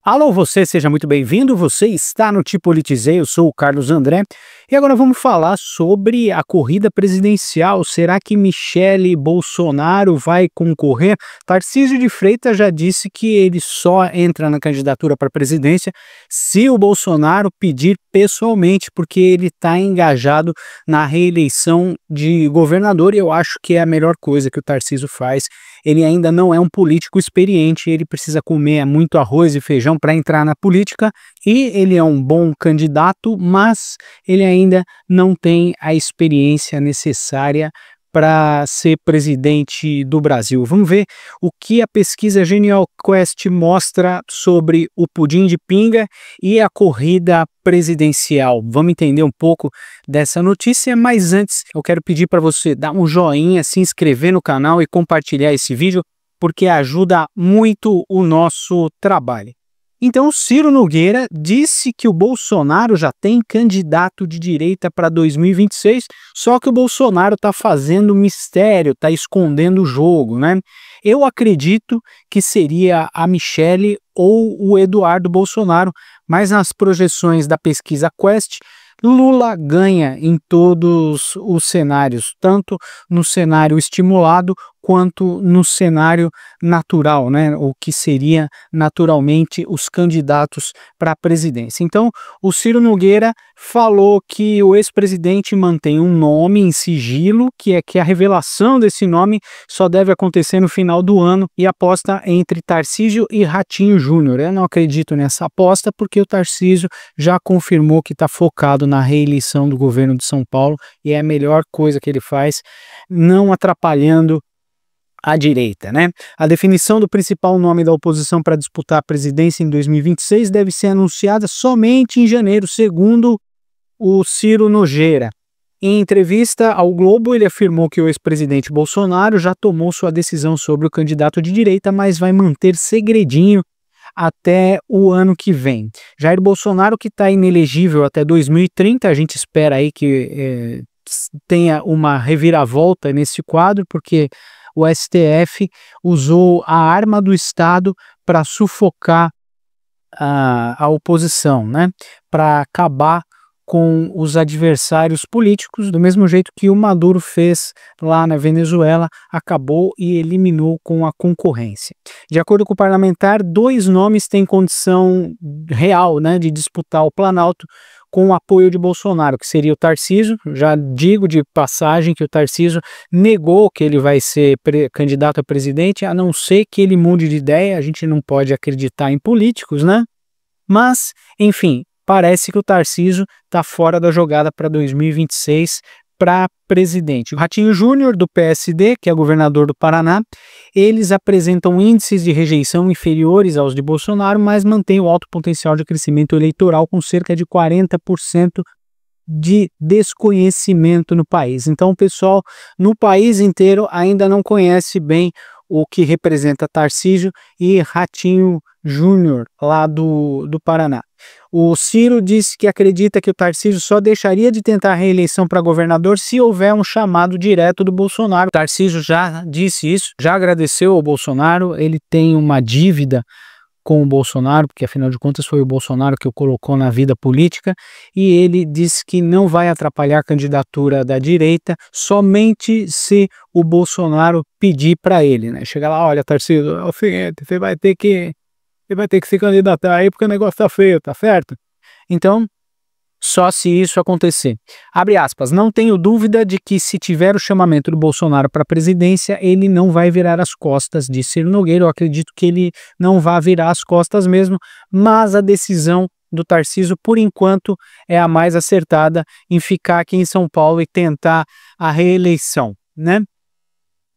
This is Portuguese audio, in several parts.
Alô, você, seja muito bem-vindo. Você está no Te Politizei, eu sou o Carlos André. E agora vamos falar sobre a corrida presidencial. Será que Michele Bolsonaro vai concorrer? Tarcísio de Freitas já disse que ele só entra na candidatura para a presidência se o Bolsonaro pedir pessoalmente, porque ele está engajado na reeleição de governador e eu acho que é a melhor coisa que o Tarcísio faz. Ele ainda não é um político experiente, ele precisa comer muito arroz e feijão para entrar na política e ele é um bom candidato, mas ele ainda não tem a experiência necessária para ser presidente do Brasil. Vamos ver o que a pesquisa Genial Quest mostra sobre o pudim de pinga e a corrida presidencial. Vamos entender um pouco dessa notícia, mas antes eu quero pedir para você dar um joinha, se inscrever no canal e compartilhar esse vídeo, porque ajuda muito o nosso trabalho. Então, Ciro Nogueira disse que o Bolsonaro já tem candidato de direita para 2026, só que o Bolsonaro está fazendo mistério, está escondendo o jogo, né? Eu acredito que seria a Michele ou o Eduardo Bolsonaro, mas nas projeções da pesquisa Quest, Lula ganha em todos os cenários, tanto no cenário estimulado quanto no cenário natural, né? O que seria naturalmente os candidatos para a presidência. Então, o Ciro Nogueira falou que o ex-presidente mantém um nome em sigilo, que a revelação desse nome só deve acontecer no final do ano e aposta entre Tarcísio e Ratinho Júnior. Eu não acredito nessa aposta porque o Tarcísio já confirmou que está focado na reeleição do governo de São Paulo e é a melhor coisa que ele faz, não atrapalhando à direita, né? A definição do principal nome da oposição para disputar a presidência em 2026 deve ser anunciada somente em janeiro, segundo o Ciro Nogueira. Em entrevista ao Globo, ele afirmou que o ex-presidente Bolsonaro já tomou sua decisão sobre o candidato de direita, mas vai manter segredinho até o ano que vem. Jair Bolsonaro, que está inelegível até 2030, a gente espera aí que tenha uma reviravolta nesse quadro, porque o STF usou a arma do Estado para sufocar a oposição, né? Para acabar com os adversários políticos, do mesmo jeito que o Maduro fez lá na Venezuela, acabou e eliminou com a concorrência. De acordo com o parlamentar, 2 nomes têm condição real, né, de disputar o Planalto com o apoio de Bolsonaro, que seria o Tarcísio. Já digo de passagem que o Tarcísio negou que ele vai ser candidato a presidente, a não ser que ele mude de ideia. A gente não pode acreditar em políticos, né? Mas, enfim, parece que o Tarcísio está fora da jogada para 2026 para presidente. O Ratinho Júnior, do PSD, que é governador do Paraná, eles apresentam índices de rejeição inferiores aos de Bolsonaro, mas mantêm o alto potencial de crescimento eleitoral com cerca de 40% de desconhecimento no país. Então, o pessoal no país inteiro ainda não conhece bem o que representa Tarcísio e Ratinho Júnior, lá do Paraná. O Ciro disse que acredita que o Tarcísio só deixaria de tentar a reeleição para governador se houver um chamado direto do Bolsonaro. O Tarcísio já disse isso, já agradeceu ao Bolsonaro, ele tem uma dívida com o Bolsonaro, porque afinal de contas foi o Bolsonaro que o colocou na vida política, e ele disse que não vai atrapalhar a candidatura da direita somente se o Bolsonaro pedir para ele, né? Chega lá, olha, Tarcísio, é o seguinte, você vai ter que se candidatar aí porque o negócio tá feio, tá certo? Então, só se isso acontecer. Abre aspas, não tenho dúvida de que se tiver o chamamento do Bolsonaro para a presidência, ele não vai virar as costas, disse Ciro Nogueira. Eu acredito que ele não vai virar as costas mesmo, mas a decisão do Tarcísio, por enquanto, é a mais acertada em ficar aqui em São Paulo e tentar a reeleição, né?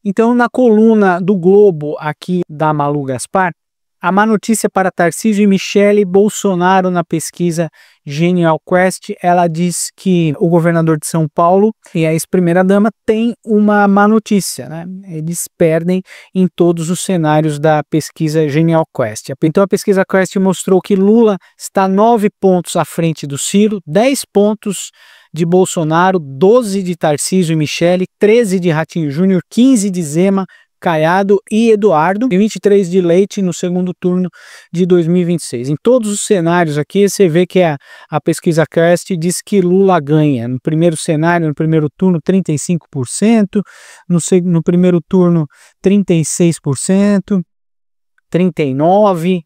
Então, na coluna do Globo aqui da Malu Gaspar, a má notícia para Tarcísio e Michele Bolsonaro na pesquisa Genial Quest, ela diz que o governador de São Paulo e a ex-primeira-dama têm uma má notícia, né? Eles perdem em todos os cenários da pesquisa Genial Quest. Então a pesquisa Quest mostrou que Lula está 9 pontos à frente do Ciro, 10 pontos de Bolsonaro, 12 de Tarcísio e Michele, 13 de Ratinho Júnior, 15 de Zema, Caiado e Eduardo, e 23 de Leite no segundo turno de 2026. Em todos os cenários aqui, você vê que a pesquisa Cast diz que Lula ganha. No primeiro cenário, no primeiro turno, 35%, no primeiro turno, 36%, 39%,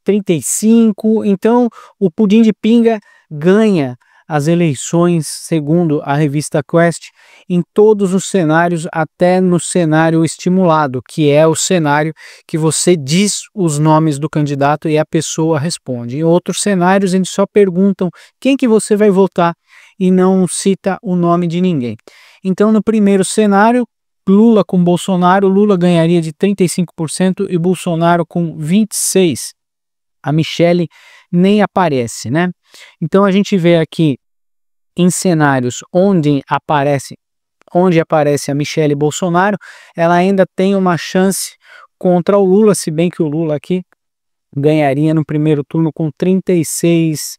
35%. Então, o pudim de pinga ganha as eleições, segundo a revista Quest, em todos os cenários, até no cenário estimulado, que é o cenário que você diz os nomes do candidato e a pessoa responde. Em outros cenários, eles só perguntam quem que você vai votar e não cita o nome de ninguém. Então, no primeiro cenário, Lula com Bolsonaro, Lula ganharia de 35% e Bolsonaro com 26%. A Michelle nem aparece, né? Então a gente vê aqui em cenários onde aparece a Michelle Bolsonaro, ela ainda tem uma chance contra o Lula, se bem que o Lula aqui ganharia no primeiro turno com 36%.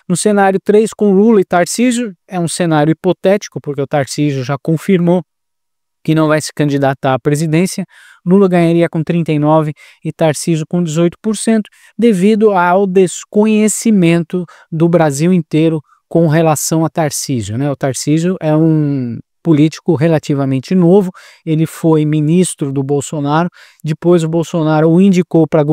No cenário 3, com Lula e Tarcísio, é um cenário hipotético, porque o Tarcísio já confirmou que não vai se candidatar à presidência. Lula ganharia com 39% e Tarcísio com 18%, devido ao desconhecimento do Brasil inteiro com relação a Tarcísio, né? O Tarcísio é um político relativamente novo, ele foi ministro do Bolsonaro, depois o Bolsonaro o indicou para o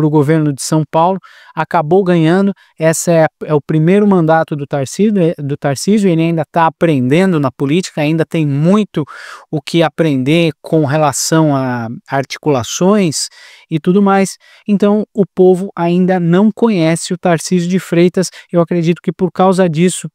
governo de São Paulo, acabou ganhando. Esse é o primeiro mandato do Tarcísio, ele ainda está aprendendo na política, ainda tem muito o que aprender com relação a articulações e tudo mais. Então o povo ainda não conhece o Tarcísio de Freitas. Eu acredito que por causa disso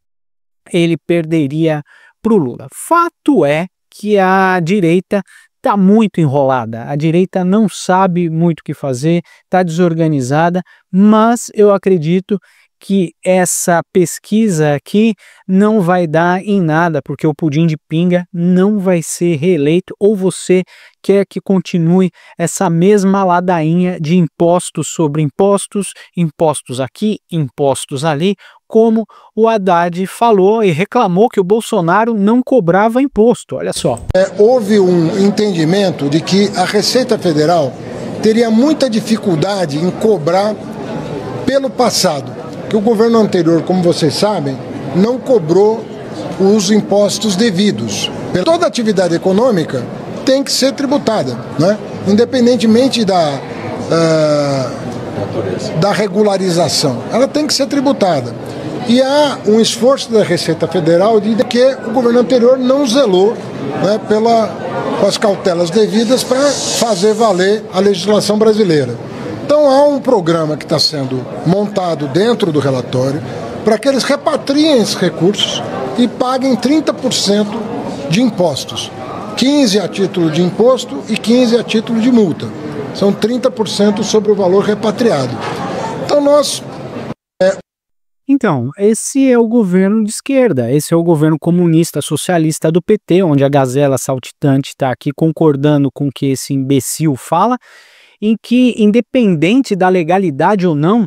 ele perderia para o Lula. Fato é que a direita está muito enrolada, a direita não sabe muito o que fazer, está desorganizada, mas eu acredito que essa pesquisa aqui não vai dar em nada, porque o pudim de pinga não vai ser reeleito, ou você quer que continue essa mesma ladainha de impostos sobre impostos, impostos aqui, impostos ali, como o Haddad falou e reclamou que o Bolsonaro não cobrava imposto, olha só. Houve um entendimento de que a Receita Federal teria muita dificuldade em cobrar pelo passado, que o governo anterior, como vocês sabem, não cobrou os impostos devidos. Toda atividade econômica tem que ser tributada, né? Independentemente da regularização, ela tem que ser tributada. E há um esforço da Receita Federal de que o governo anterior não zelou, né, com as cautelas devidas para fazer valer a legislação brasileira. Então há um programa que está sendo montado dentro do relatório para que eles repatriem esses recursos e paguem 30% de impostos. 15% a título de imposto e 15% a título de multa. São 30% sobre o valor repatriado. Então, esse é o governo de esquerda, esse é o governo comunista, socialista do PT, onde a gazela saltitante está aqui concordando com o que esse imbecil fala, em que, independente da legalidade ou não,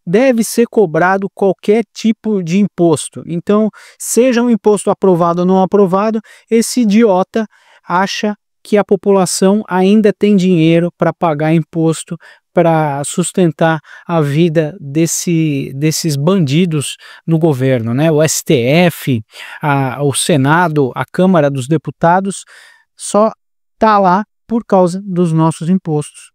deve ser cobrado qualquer tipo de imposto. Então, seja um imposto aprovado ou não aprovado, esse idiota acha que a população ainda tem dinheiro para pagar imposto, para sustentar a vida desses bandidos no governo, né? O STF, o Senado, a Câmara dos Deputados, só está lá por causa dos nossos impostos.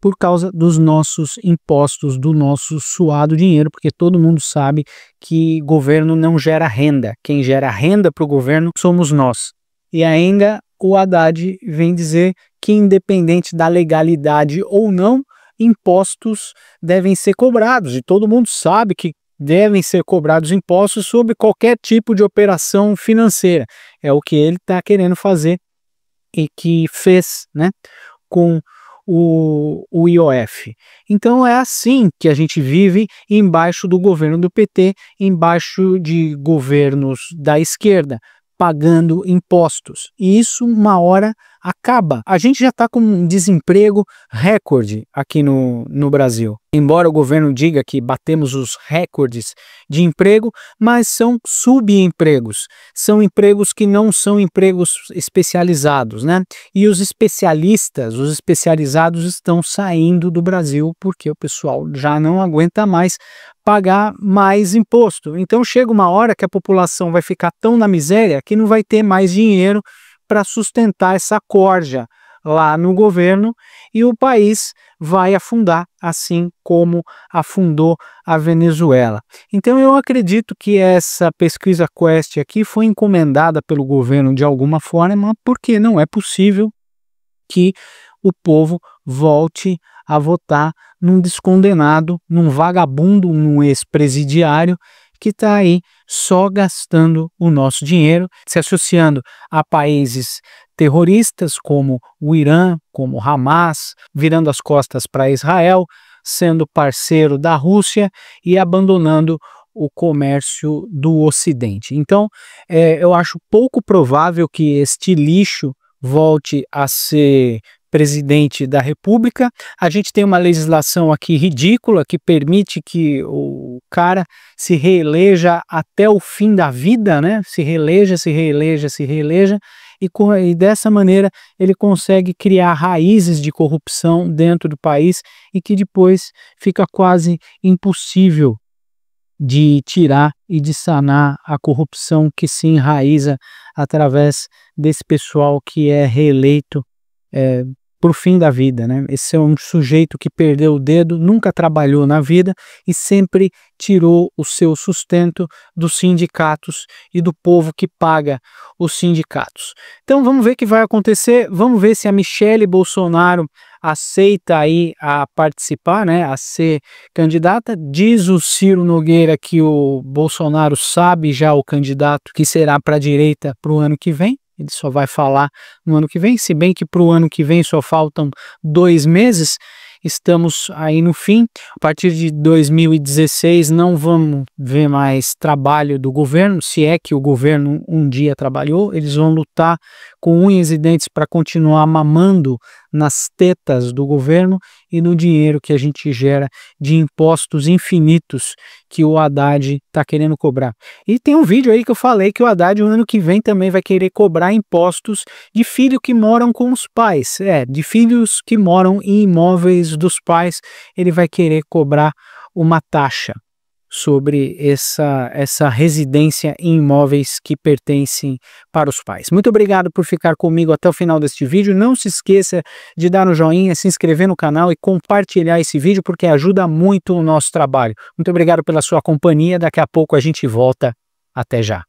Por causa dos nossos impostos, do nosso suado dinheiro, porque todo mundo sabe que governo não gera renda. Quem gera renda para o governo somos nós. E ainda o Haddad vem dizer que, independente da legalidade ou não, impostos devem ser cobrados. E todo mundo sabe que devem ser cobrados impostos sobre qualquer tipo de operação financeira. É o que ele está querendo fazer e que fez, né, com o IOF. Então é assim que a gente vive embaixo do governo do PT, embaixo de governos da esquerda, pagando impostos. E isso uma hora acaba. A gente já está com um desemprego recorde aqui no Brasil. Embora o governo diga que batemos os recordes de emprego, mas são subempregos. São empregos que não são empregos especializados, né? E os especialistas, os especializados estão saindo do Brasil porque o pessoal já não aguenta mais pagar mais imposto. Então chega uma hora que a população vai ficar tão na miséria que não vai ter mais dinheiro para sustentar essa corja lá no governo e o país vai afundar, assim como afundou a Venezuela. Então eu acredito que essa pesquisa Quest aqui foi encomendada pelo governo de alguma forma, porque não é possível que o povo volte a votar num descondenado, num vagabundo, num ex-presidiário que está aí só gastando o nosso dinheiro, se associando a países terroristas como o Irã, como o Hamas, virando as costas para Israel, sendo parceiro da Rússia e abandonando o comércio do Ocidente. Então, eu acho pouco provável que este lixo volte a ser presidente da República. A gente tem uma legislação aqui ridícula que permite que o cara se reeleja até o fim da vida, né? Se reeleja, se reeleja, se reeleja, e dessa maneira ele consegue criar raízes de corrupção dentro do país e que depois fica quase impossível de tirar e de sanar a corrupção que se enraiza através desse pessoal que é reeleito por fim da vida, né? Esse é um sujeito que perdeu o dedo, nunca trabalhou na vida e sempre tirou o seu sustento dos sindicatos e do povo que paga os sindicatos. Então vamos ver o que vai acontecer, vamos ver se a Michelle Bolsonaro aceita aí a participar, né, a ser candidata. Diz o Ciro Nogueira que o Bolsonaro sabe já o candidato que será para a direita para o ano que vem. Ele só vai falar no ano que vem, se bem que para o ano que vem só faltam 2 meses, estamos aí no fim. A partir de 2016 não vamos ver mais trabalho do governo, se é que o governo um dia trabalhou. Eles vão lutar com unhas e dentes para continuar mamando nas tetas do governo e no dinheiro que a gente gera de impostos infinitos que o Haddad está querendo cobrar. E tem um vídeo aí que eu falei que o Haddad no ano que vem também vai querer cobrar impostos de filhos que moram com os pais, de filhos que moram em imóveis dos pais, ele vai querer cobrar uma taxa sobre essa residência em imóveis que pertencem para os pais. Muito obrigado por ficar comigo até o final deste vídeo. Não se esqueça de dar um joinha, se inscrever no canal e compartilhar esse vídeo, porque ajuda muito o nosso trabalho. Muito obrigado pela sua companhia. Daqui a pouco a gente volta. Até já.